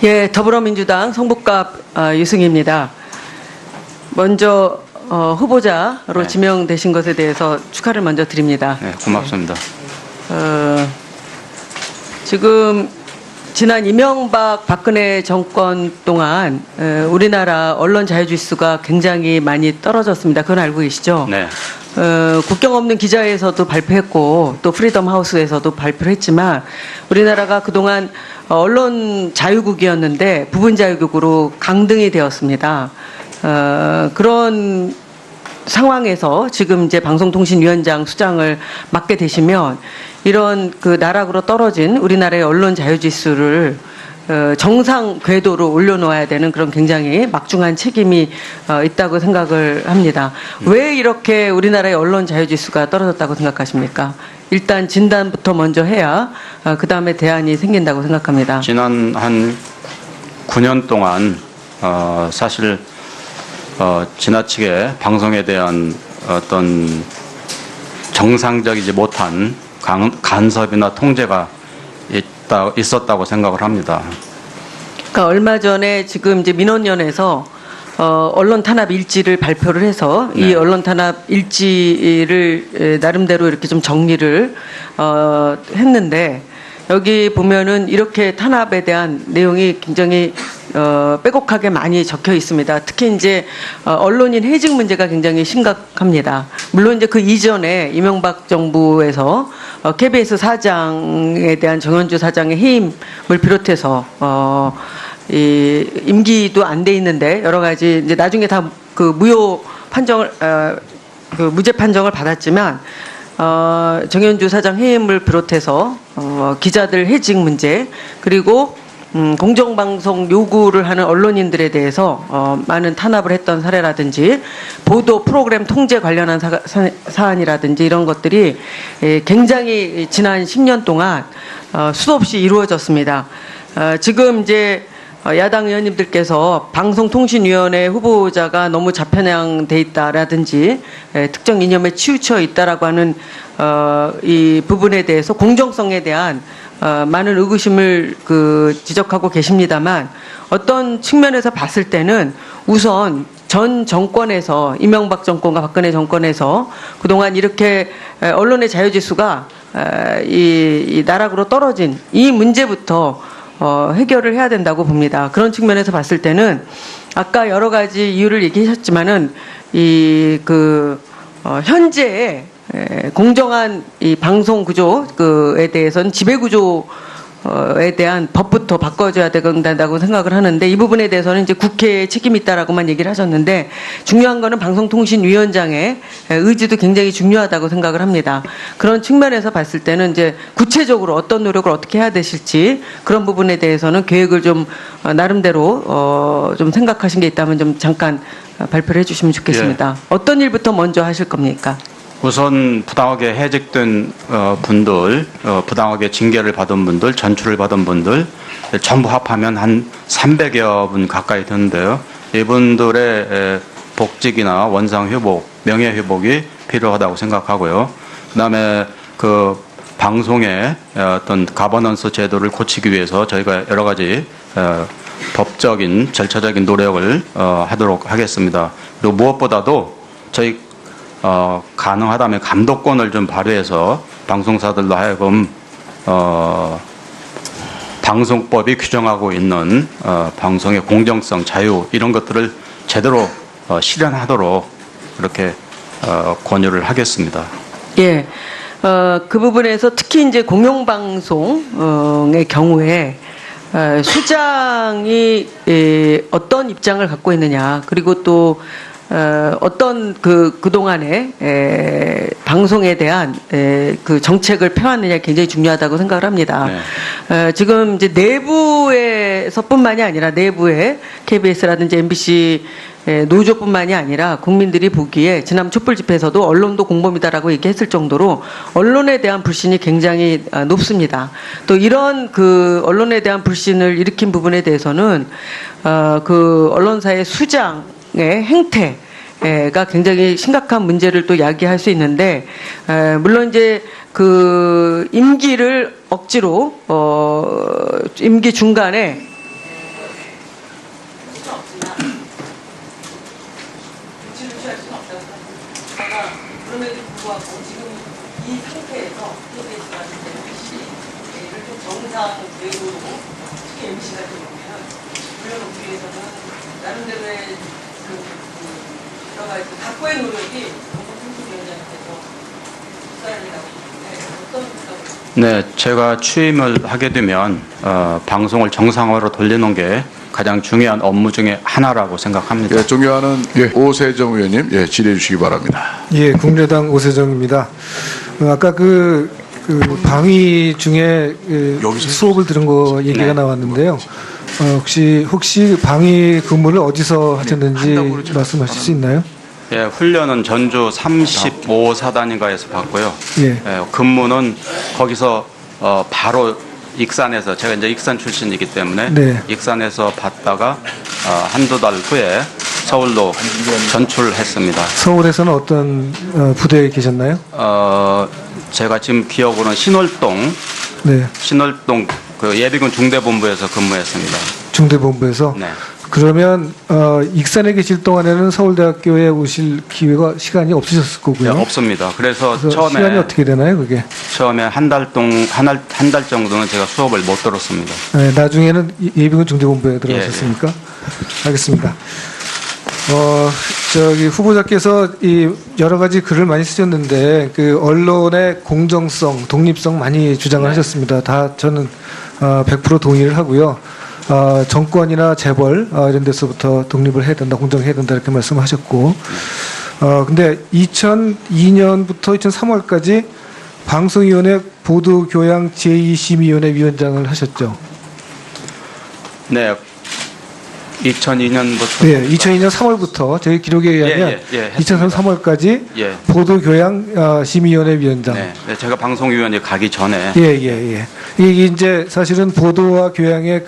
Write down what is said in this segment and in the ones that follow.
예, 더불어민주당 성북갑 유승희입니다. 먼저 후보자로 네. 지명되신 것에 대해서 축하를 먼저 드립니다. 네, 고맙습니다. 지금 지난 이명박 박근혜 정권 동안 우리나라 언론 자유지수가 굉장히 많이 떨어졌습니다. 그건 알고 계시죠? 네. 국경 없는 기자회에서도 발표했고 또 프리덤 하우스에서도 발표를 했지만 우리나라가 그동안 언론 자유국이었는데 부분 자유국으로 강등이 되었습니다. 그런 상황에서 지금 이제 방송통신위원장 수장을 맡게 되시면 이런 그 나락으로 떨어진 우리나라의 언론 자유지수를 정상 궤도로 올려놓아야 되는 그런 굉장히 막중한 책임이 있다고 생각을 합니다. 왜 이렇게 우리나라의 언론 자유지수가 떨어졌다고 생각하십니까? 일단 진단부터 먼저 해야 그 다음에 대안이 생긴다고 생각합니다. 지난 한 9년 동안 사실 지나치게 방송에 대한 어떤 정상적이지 못한 간섭이나 통제가 있었다고 생각을 합니다. 그러니까 얼마 전에 지금 이제 민원연에서 언론 탄압 일지를 발표를 해서 네. 이 언론 탄압 일지를 나름대로 이렇게 좀 정리를 했는데 여기 보면은 이렇게 탄압에 대한 내용이 굉장히 빼곡하게 많이 적혀 있습니다. 특히 이제 언론인 해직 문제가 굉장히 심각합니다. 물론 이제 그 이전에 이명박 정부에서 KBS 사장에 대한 정현주 사장의 해임을 비롯해서 이 임기도 안 돼 있는데 여러 가지 이제 나중에 다 그 무효 판정을 그 무죄 판정을 받았지만 정현주 사장 해임을 비롯해서 기자들 해직 문제 그리고 공정방송 요구를 하는 언론인들에 대해서 많은 탄압을 했던 사례라든지 보도 프로그램 통제 관련한 사안이라든지 이런 것들이 굉장히 지난 10년 동안 수도 없이 이루어졌습니다. 지금 이제 야당 의원님들께서 방송통신위원회 후보자가 너무 좌편향돼 있다라든지 특정 이념에 치우쳐 있다라고 하는 이 부분에 대해서 공정성에 대한 많은 의구심을 지적하고 계십니다만 어떤 측면에서 봤을 때는 우선 전 정권에서 이명박 정권과 박근혜 정권에서 그동안 이렇게 언론의 자유지수가 이 나락으로 떨어진 이 문제부터 해결을 해야 된다고 봅니다. 그런 측면에서 봤을 때는 아까 여러 가지 이유를 얘기하셨지만은 현재의 공정한 이 방송 구조에 대해서는 지배 구조에 대한 법부터 바꿔줘야 된다고 생각을 하는데 이 부분에 대해서는 이제 국회에 책임이 있다라고만 얘기를 하셨는데 중요한 거는 방송통신위원장의 의지도 굉장히 중요하다고 생각을 합니다. 그런 측면에서 봤을 때는 이제 구체적으로 어떤 노력을 어떻게 해야 되실지 그런 부분에 대해서는 계획을 좀 나름대로 좀 생각하신 게 있다면 좀 잠깐 발표를 해주시면 좋겠습니다. 예. 어떤 일부터 먼저 하실 겁니까? 우선 부당하게 해직된 분들, 부당하게 징계를 받은 분들, 전출을 받은 분들 전부 합하면 한 300여 분 가까이 되는데요. 이분들의 복직이나 원상 회복, 명예 회복이 필요하다고 생각하고요. 그다음에 그 방송의 어떤 가버넌스 제도를 고치기 위해서 저희가 여러 가지 법적인 절차적인 노력을 하도록 하겠습니다. 그리고 무엇보다도 저희 가능하다면 감독권을 좀 발휘해서 방송사들로 하여금 방송법이 규정하고 있는 방송의 공정성, 자유 이런 것들을 제대로 실현하도록 이렇게 권유를 하겠습니다. 예, 그 부분에서 특히 이제 공영방송의 경우에 수장이 어떤 입장을 갖고 있느냐 그리고 또 어떤 그동안에 방송에 대한 그 정책을 펴왔느냐 굉장히 중요하다고 생각을 합니다. 네. 지금 이제 내부에서뿐만이 아니라 내부의 KBS라든지 MBC 노조뿐만이 아니라 국민들이 보기에 지난 촛불 집회에서도 언론도 공범이다라고 얘기했을 정도로 언론에 대한 불신이 굉장히 높습니다. 또 이런 그 언론에 대한 불신을 일으킨 부분에 대해서는 그 언론사의 수장의 행태가 굉장히 심각한 문제를 또 야기할 수 있는데 물론 이제 그 임기를 억지로 임기 중간에 인상 배우, 특히 MC 같은 경우에는 올려놓기 위해서는 나름대로의 여러 가지 각고의 노력이 방송통신위원장께서 있어야 된다고 보는데 어떤 생각을? 네, 제가 취임을 하게 되면 방송을 정상화로 돌리는 게 가장 중요한 업무 중에 하나라고 생각합니다. 예, 존경하는 오세정 의원님, 질의해 주시기 바랍니다. 예, 국민의당 오세정입니다. 아까 그 방위 중에 수업을 들은 거 얘기가 네. 나왔는데요. 혹시 방위 근무를 어디서 하셨는지 말씀하실 수 있나요? 예, 훈련은 전주 35사단인가에서 받고요. 예. 근무는 거기서 바로 익산에서, 제가 이제 익산 출신이기 때문에 네. 익산에서 받다가 한두 달 후에 서울로 전출했습니다. 서울에서는 어떤 부대에 계셨나요? 제가 지금 기억으로는 신월동 네, 그 예비군 중대본부에서 근무했습니다. 중대본부에서. 네. 그러면 익산에 계실 동안에는 서울대학교에 오실 기회가 시간이 없으셨을 거고요. 네, 없습니다. 그래서 그래서 시간이 어떻게 되나요, 그게? 처음에 한 달 정도는 제가 수업을 못 들었습니다. 네, 나중에는 예비군 중대본부에 들어가셨습니까? 알겠습니다. 후보자께서 이 여러 가지 글을 많이 쓰셨는데 그 언론의 공정성, 독립성 많이 주장을 하셨습니다. 다 저는 100% 동의를 하고요. 정권이나 재벌 이런 데서부터 독립을 해야 된다, 공정해야 된다 이렇게 말씀하셨고, 근데 2002년부터 2003월까지 방송위원회 보도교양 제2심의위원회 위원장을 하셨죠. 네. 2002년부터. 네, 2002년 3월부터 저희 기록에 의하면 2003년 3월까지 예. 보도교양 심의위원회 위원장. 네, 제가 방송위원회 가기 전에 예. 이게 이제 사실은 보도와 교양의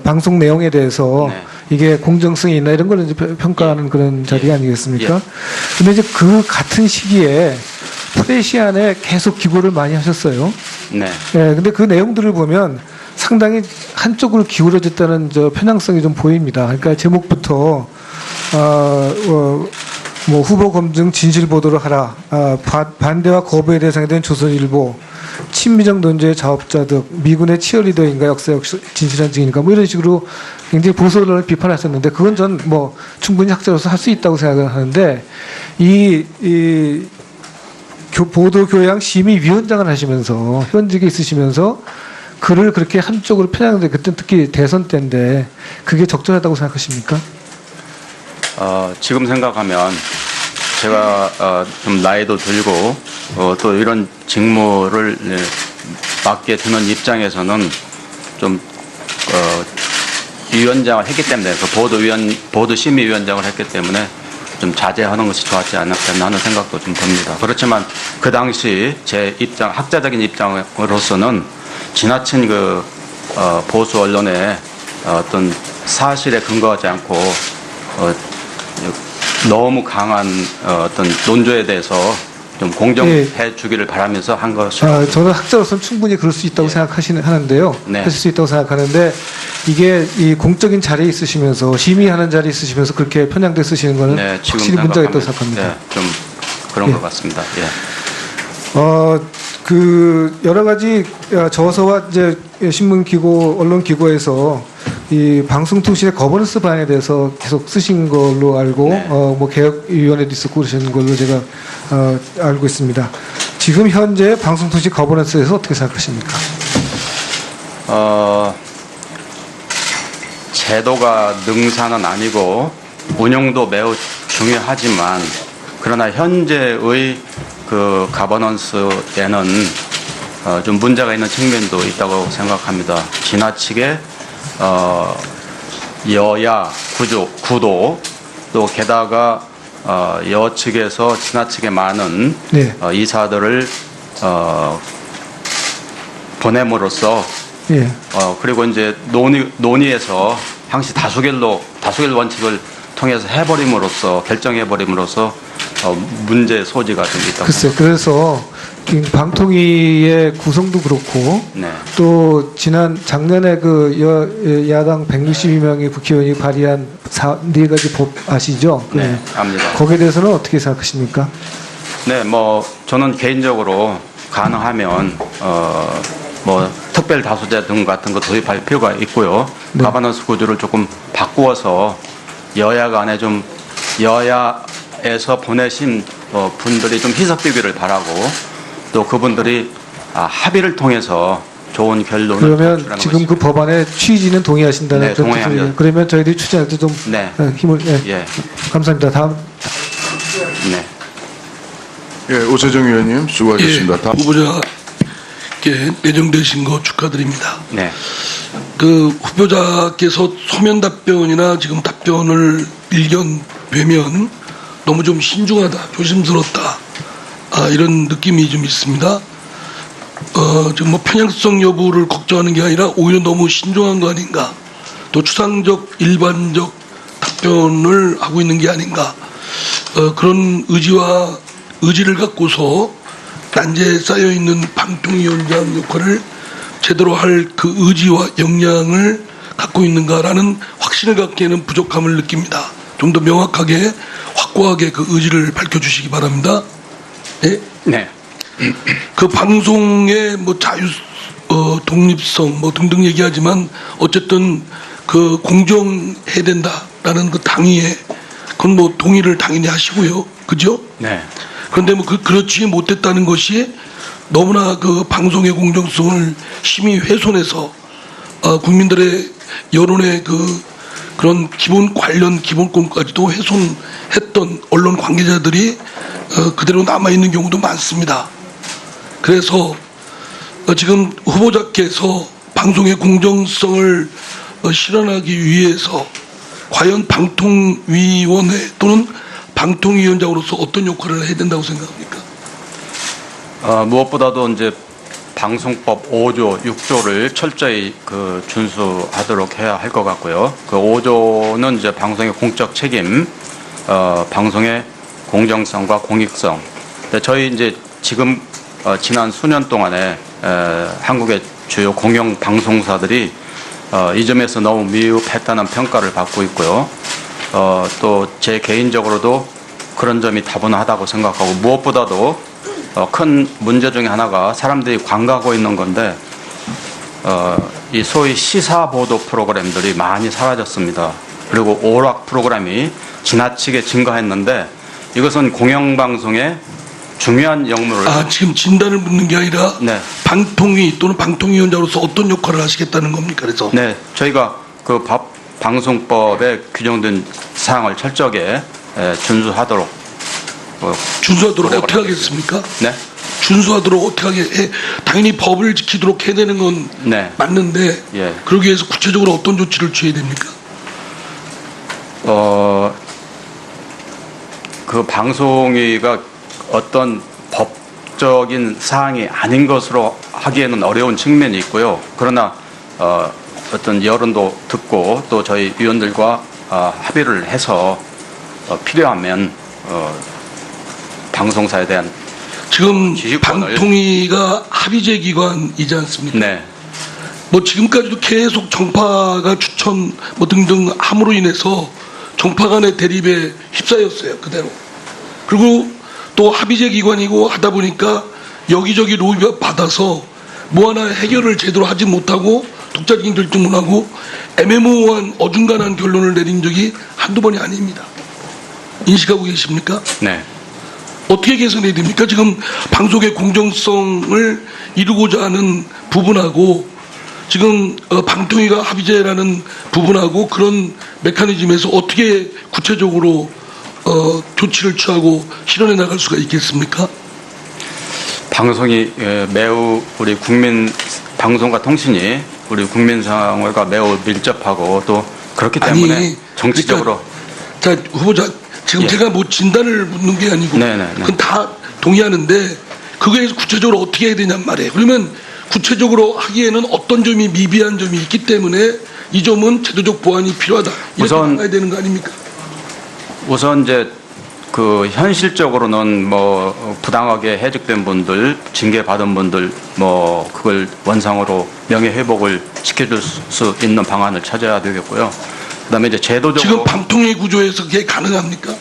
방송 내용에 대해서 네. 이게 공정성이 있나 이런 걸 이제 평가하는 그런 자리 아니겠습니까? 근데 이제 그 같은 시기에 프레시안에 계속 기고를 많이 하셨어요. 네. 예, 근데 그 내용들을 보면 상당히 한쪽으로 기울어졌다는 편향성이 좀 보입니다. 그러니까 제목부터 뭐 후보 검증 진실 보도를 하라, 반대와 거부의 대상이 된 조선일보, 친미적 논조의 자업자 등 미군의 치어리더인가 역사 역시 진실한 증인인가 뭐 이런 식으로 굉장히 보수 언론을 비판하셨는데 그건 전 뭐 충분히 학자로서 할 수 있다고 생각을 하는데 보도교양 심의위원장을 하시면서 현직에 있으시면서 글을 그렇게 한쪽으로 편향돼 그때 특히 대선 때인데 그게 적절하다고 생각하십니까? 지금 생각하면 제가 좀 나이도 들고 또 이런 직무를 맡게 되는 입장에서는 좀 위원장을 했기 때문에 보도심의위원장을 했기 때문에 좀 자제하는 것이 좋았지 않았나 하는 생각도 좀 듭니다. 그렇지만 그 당시 제 입장, 학자적인 입장으로서는 지나친 보수 언론의 어떤 사실에 근거하지 않고 너무 강한 어떤 논조에 대해서 좀 공정해 주기를 바라면서 한 것이라고. 저는 학자로서는 충분히 그럴 수 있다고 생각하는데요. 네. 하실 수 있다고 생각하는데 이게 이 공적인 자리에 있으시면서 심의하는 자리에 있으시면서 그렇게 편향돼 쓰시는 거는 네, 지금 확실히 문제가 있다고 생각하면, 생각합니다. 네, 좀 그런 것 같습니다. 예. 여러 가지 저서와 이제 신문 기고, 언론 기고에서 이 방송통신의 거버넌스 방에 대해서 계속 쓰신 걸로 알고, 네. 뭐 개혁위원회도 있었고 그러신 걸로 제가 알고 있습니다. 지금 현재 방송통신 거버넌스에 대해서 어떻게 생각하십니까? 제도가 능사는 아니고 운영도 매우 중요하지만 그러나 현재의 그 가버넌스에는 좀 문제가 있는 측면도 있다고 생각합니다. 지나치게 여야 구도 또 게다가 여측에서 지나치게 많은 네. 이사들을 보냄으로써 예. 그리고 이제 논의에서 항시 다수결 원칙을 통해서 결정해버림으로써 문제 소지가 좀 있다고. 글쎄요. 그래서 방통위의 구성도 그렇고 네. 또 작년에 야당 162명의 국회의원이 발의한 4가지 법 아시죠? 네, 압니다. 거기에 대해서는 어떻게 생각하십니까? 네, 저는 개인적으로 가능하면 뭐 특별 다수제 등 같은 거 도입할 필요가 있고요. 네. 가버넌스 구조를 조금 바꾸어서 여야 간에 좀 여야에서 보내신 분들이 좀 희석되기를 바라고 또 그분들이 합의를 통해서 좋은 결론을 그러면 도출하는 지금 그 것입니다. 법안의 취지는 동의하신다는 네, 그런 동의합니다. 뜻이에요. 그러면 저희들이 추진할 때 좀 네. 힘을 예. 감사합니다. 다음 네. 예, 오세정 의원님 수고하셨습니다. 다음. 후보자께 내정되신 거 축하드립니다. 네. 그 후보자께서 서면 답변이나 지금 답변을 일견되면 너무 좀 신중하다, 조심스럽다, 이런 느낌이 좀 있습니다. 지금 뭐 편향성 여부를 걱정하는 게 아니라 오히려 너무 신중한 거 아닌가, 또 추상적 일반적 답변을 하고 있는 게 아닌가, 그런 의지를 갖고서 난제에 쌓여 있는 방통위원장 역할을 제대로 할 그 의지와 역량을 갖고 있는가라는 확신을 갖기에는 부족함을 느낍니다. 좀 더 명확하게 확고하게 그 의지를 밝혀주시기 바랍니다. 네. 네. 그 방송의 뭐 자유, 독립성 뭐 등등 얘기하지만 어쨌든 그 공정해야 된다라는 그 당위에 그건 뭐 동의를 당연히 하시고요. 그죠? 네. 그런데 뭐 그렇지 못했다는 것이 너무나 그 방송의 공정성을 심히 훼손해서 국민들의 여론의 그런 관련 기본권까지도 훼손했던 언론 관계자들이 그대로 남아 있는 경우도 많습니다. 그래서 지금 후보자께서 방송의 공정성을 실현하기 위해서 과연 방통위원회 또는 방통위원장으로서 어떤 역할을 해야 된다고 생각합니까? 무엇보다도 이제 방송법 5조, 6조를 철저히 준수하도록 해야 할 것 같고요. 그 5조는 이제 방송의 공적 책임, 방송의 공정성과 공익성. 근데 저희 이제 지금 지난 수년 동안에 한국의 주요 공영 방송사들이 이 점에서 너무 미흡했다는 평가를 받고 있고요. 또 제 개인적으로도 그런 점이 다분하다고 생각하고 무엇보다도 큰 문제 중에 하나가 사람들이 관가하고 있는 건데 이 소위 시사 보도 프로그램들이 많이 사라졌습니다. 그리고 오락 프로그램이 지나치게 증가했는데 이것은 공영방송의 중요한 역무를 지금 진단을 묻는 게 아니라 네. 방통위 또는 방통위원장으로서 어떤 역할을 하시겠다는 겁니까? 그래서 네, 저희가 그 방송법에 규정된 사항을 철저하게 준수하도록 준수하도록 노력을 어떻게 하겠습니다. 하겠습니까? 네. 준수하도록 어떻게 하게 당연히 법을 지키도록 해야 되는 건 네. 맞는데 예. 그러기 위해서 구체적으로 어떤 조치를 취해야 됩니까? 그 방송위가 어떤 법적인 사항이 아닌 것으로 하기에는 어려운 측면이 있고요. 그러나 어떤 여론도 듣고 또 저희 위원들과 합의를 해서 필요하면 방송사에 대한 지금 지휘권을- 방통위가 합의제 기관이지 않습니까? 네, 뭐 지금까지도 계속 정파가 추천 뭐 등등 함으로 인해서 정파 간의 대립에 휩싸였어요. 그대로. 그리고 또 합의제 기관이고 하다 보니까 여기저기 로비 받아서 뭐 하나 해결을 제대로 하지 못하고 독자적인 결정을 하고 애매모호한 어중간한 결론을 내린 적이 한두 번이 아닙니다. 인식하고 계십니까? 네. 어떻게 개선해야 됩니까? 지금 방송의 공정성을 이루고자 하는 부분하고 지금 방통위가 합의제라는 부분하고 그런 메커니즘에서 어떻게 구체적으로 조치를 취하고 실현해 나갈 수가 있겠습니까? 방송이 매우 우리 국민 방송과 통신이 우리 국민 생활과 매우 밀접하고 또 그렇기 때문에 정치적으로 자 후보자 지금 예. 제가 뭐 진단을 묻는 게 아니고 네네네. 그건 다 동의하는데 그거에 구체적으로 어떻게 해야 되냔 말이에요. 그러면 구체적으로 하기에는 어떤 점이 미비한 점이 있기 때문에 이 점은 제도적 보완이 필요하다. 이렇게 우선- 나가야 되는 거 아닙니까? 우선 이제 현실적으로는 뭐 부당하게 해직된 분들, 징계 받은 분들 뭐 그걸 원상으로 명예 회복을 시켜줄 수 있는 방안을 찾아야 되겠고요. 그다음에 이제 제도적으로 지금 방통위 구조에서 그게 가능합니까?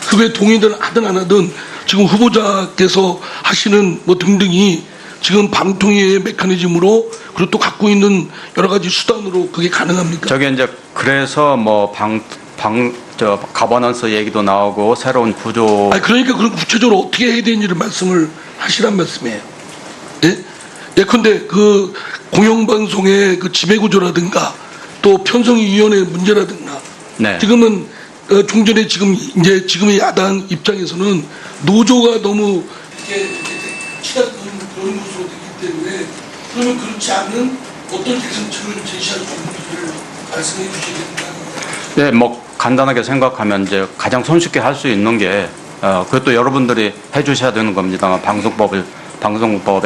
그게 동의든 하든 안 하든 지금 후보자께서 하시는 뭐 등등이 지금 방통위의 메커니즘으로 그리고 또 갖고 있는 여러 가지 수단으로 그게 가능합니까? 저게 이제 그래서 뭐 가버넌스 얘기도 나오고 새로운 구조. 아니 그러니까 그럼 구체적으로 어떻게 해야 되는지를 말씀을 하시란 말씀이에요. 예? 예컨대 그 공영방송의 그 지배구조라든가 또 편성위원회 문제라든가 네. 지금은 종전에 지금의 야당 입장에서는 노조가 너무 이렇게 치닫는 그런 모습으로 되기 때문에 그러면 그렇지 않은 어떤 개선책을 제시할 수 있는지를 말씀해 주셔야 된다. 네, 뭐 간단하게 생각하면 이제 가장 손쉽게 할 수 있는 게 그것도 여러분들이 해주셔야 되는 겁니다만 방송법의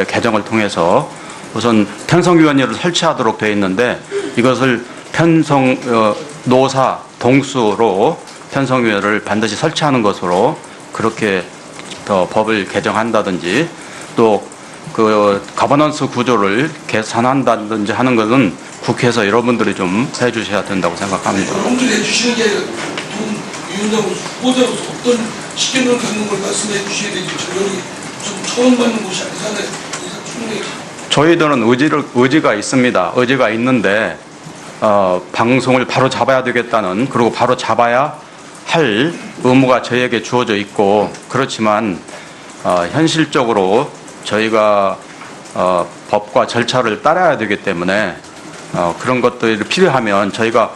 개정을 통해서 우선 편성위원회를 설치하도록 되어 있는데 이것을 노사 동수로 편성위원회를 반드시 설치하는 것으로 그렇게 더 법을 개정한다든지 또 그 가버넌스 구조를 개선한다든지 하는 것은 국회에서 여러분들이 좀 해주셔야 된다고 생각합니다. 여러분들이 해주시는 게 아니라 위원장으로서 후보자로서 어떤 식견을 갖는 걸 말씀해 주셔야 되지 저녁이 좀 처음 받는 곳이 아니잖아요. 충분히 저희들은 의지가 있습니다. 의지가 있는데 방송을 바로 잡아야 되겠다는 그리고 바로 잡아야 할 의무가 저희에게 주어져 있고 그렇지만 현실적으로 저희가 법과 절차를 따라야 되기 때문에 그런 것들이 필요하면 저희가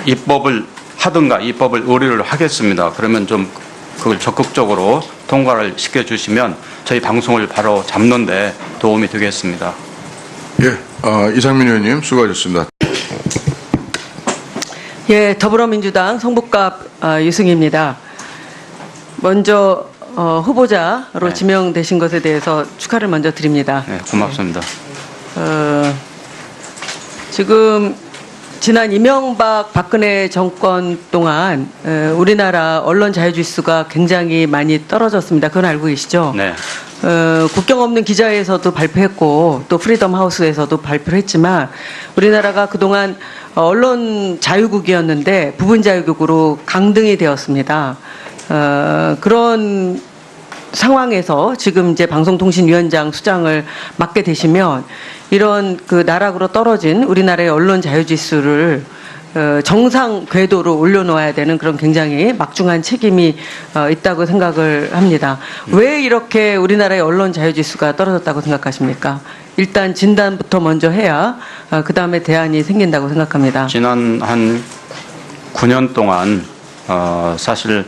입법을 하든가 입법을 의뢰를 하겠습니다. 그러면 좀 그걸 적극적으로 통과를 시켜주시면 저희 방송을 바로 잡는데 도움이 되겠습니다. 예, 이상민 의원님 수고하셨습니다. 예, 더불어민주당 성북갑 유승희입니다. 먼저 후보자로 네. 지명되신 것에 대해서 축하를 먼저 드립니다. 네, 고맙습니다. 지금 지난 이명박 박근혜 정권 동안 우리나라 언론 자유지수가 굉장히 많이 떨어졌습니다. 그건 알고 계시죠? 네. 국경 없는 기자회에서도 발표했고 또 프리덤 하우스에서도 발표를 했지만 우리나라가 그동안 언론 자유국이었는데 부분 자유국으로 강등이 되었습니다. 그런 상황에서 지금 이제 방송통신위원장 수장을 맡게 되시면 이런 그 나락으로 떨어진 우리나라의 언론 자유지수를 정상 궤도로 올려놓아야 되는 그런 굉장히 막중한 책임이 있다고 생각을 합니다. 왜 이렇게 우리나라의 언론 자유지수가 떨어졌다고 생각하십니까? 일단 진단부터 먼저 해야 그 다음에 대안이 생긴다고 생각합니다. 지난 한 9년 동안 사실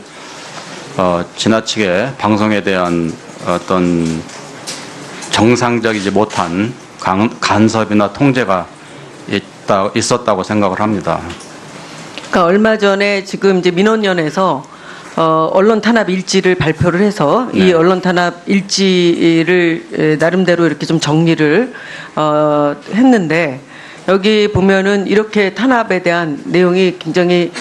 지나치게 방송에 대한 어떤 정상적이지 못한 간섭이나 통제가 있었다고 생각을 합니다. 그러니까 얼마 전에 지금 이제 민원연에서 언론 탄압 일지를 발표를 해서 네. 이 언론 탄압 일지를 나름대로 이렇게 좀 정리를 했는데 여기 보면은 이렇게 탄압에 대한 내용이 굉장히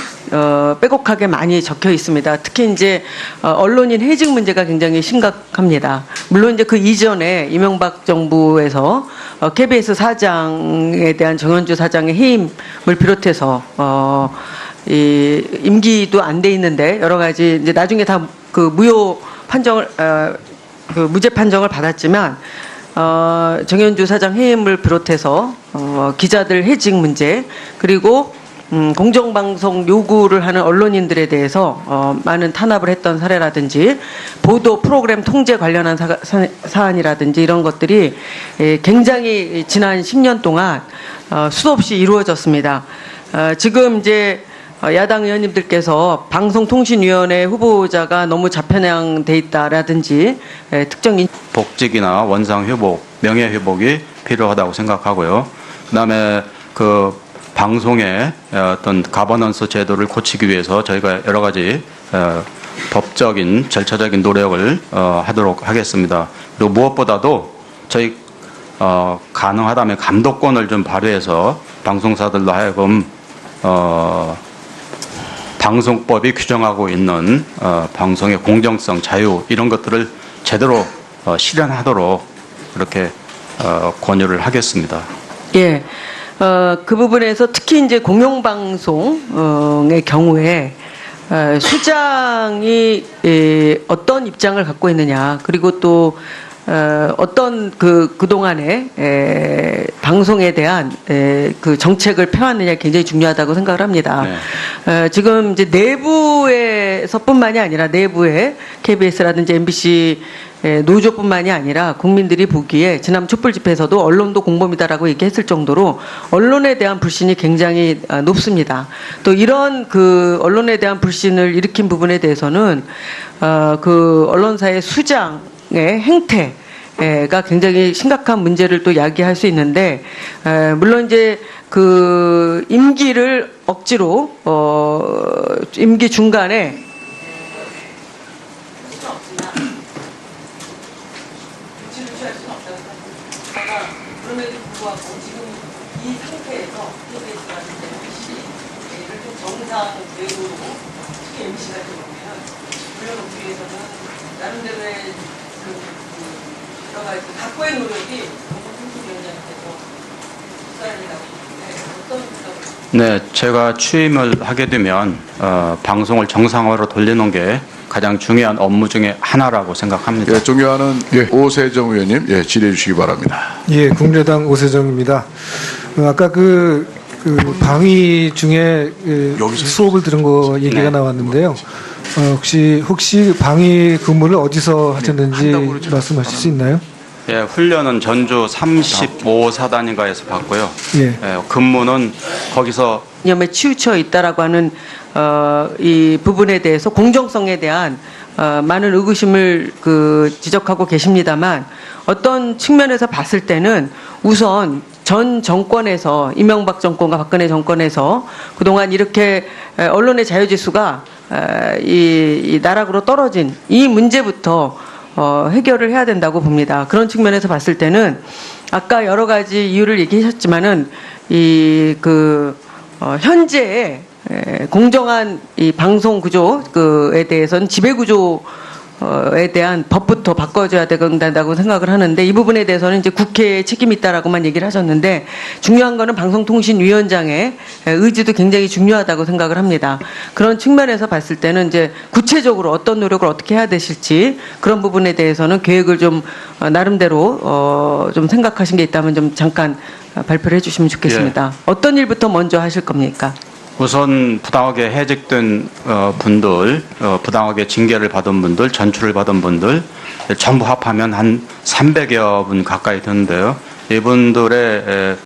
빼곡하게 많이 적혀 있습니다. 특히 이제 언론인 해직 문제가 굉장히 심각합니다. 물론 이제 그 이전에 이명박 정부에서 KBS 사장에 대한 정현주 사장의 해임을 비롯해서 이 임기도 안 돼 있는데 여러 가지 이제 나중에 다 그 무효 판정을 그 무죄 판정을 받았지만 정현주 사장 해임을 비롯해서 기자들 해직 문제 그리고 공정방송 요구를 하는 언론인들에 대해서 많은 탄압을 했던 사례라든지 보도 프로그램 통제 관련한 사안이라든지 이런 것들이 굉장히 지난 10년 동안 수도 없이 이루어졌습니다. 지금 이제 야당 의원님들께서 방송통신위원회 후보자가 너무 좌편향돼 있다라든지 특정 복직이나 원상 회복, 명예 회복이 필요하다고 생각하고요. 그다음에 그 방송의 어떤 가버넌스 제도를 고치기 위해서 저희가 여러 가지 법적인 절차적인 노력을 하도록 하겠습니다. 그리고 무엇보다도 저희 가능하다면 감독권을 좀 발휘해서 방송사들로 하여금 방송법이 규정하고 있는 방송의 공정성, 자유 이런 것들을 제대로 실현하도록 그렇게 권유를 하겠습니다. 예. 그 부분에서 특히 이제 공영방송의 경우에 수장이 어떤 입장을 갖고 있느냐, 그리고 또 어떤 그동안에 방송에 대한 그 정책을 펴왔느냐 굉장히 중요하다고 생각을 합니다. 지금 이제 내부에서뿐만이 아니라 내부의 KBS라든지 MBC 노조뿐만이 아니라 국민들이 보기에 지난 촛불 집회에서도 언론도 공범이다라고 얘기했을 정도로 언론에 대한 불신이 굉장히 높습니다. 또 이런 그 언론에 대한 불신을 일으킨 부분에 대해서는 그 언론사의 수장의 행태가 굉장히 심각한 문제를 또 야기할 수 있는데, 물론 이제 그 임기를 억지로 임기 중간에 그럼에도 불구하고 지금 이 상태에서 KBS라든지 MBC를 좀 정상적으로, 특히 MBC 같은 경우에는 물러놓기 위해서는 나름대로의 여러 가지 각고의 노력이 방송통신위원장께서 있어야 된다고 보는데 어떤 생각을? 네, 제가 취임을 하게 되면 방송을 정상화로 돌리는 게 가장 중요한 업무 중에 하나라고 생각합니다. 예, 존경하는 오세정 의원님, 예, 질의해 주시기 바랍니다. 예, 국민의당 오세정입니다. 아까 그 방위 중에 수업을 들은 거 얘기가 네. 나왔는데요. 혹시 방위 근무를 어디서 하셨는지 말씀하실 수 있나요? 예, 훈련은 전주 35사단인가에서 받고요. 예. 근무는 거기서 이념에 치우쳐 있다라고 하는 이 부분에 대해서 공정성에 대한 많은 의구심을 지적하고 계십니다만, 어떤 측면에서 봤을 때는 우선 전 정권에서, 이명박 정권과 박근혜 정권에서 그동안 이렇게 언론의 자유지수가 이 나락으로 떨어진 이 문제부터 해결을 해야 된다고 봅니다. 그런 측면에서 봤을 때는 아까 여러 가지 이유를 얘기하셨지만은 현재의 공정한 이 방송 구조에 대해서는 지배 구조에 대한 법부터 바꿔줘야 된다고 생각을 하는데, 이 부분에 대해서는 이제 국회에 책임이 있다라고만 얘기를 하셨는데, 중요한 거는 방송통신위원장의 의지도 굉장히 중요하다고 생각을 합니다. 그런 측면에서 봤을 때는 이제 구체적으로 어떤 노력을 어떻게 해야 되실지, 그런 부분에 대해서는 계획을 좀 나름대로 좀 생각하신 게 있다면 좀 잠깐 발표를 해주시면 좋겠습니다. 어떤 일부터 먼저 하실 겁니까? 우선 부당하게 해직된 분들, 부당하게 징계를 받은 분들, 전출을 받은 분들 전부 합하면 한 300여 분 가까이 되는데요. 이분들의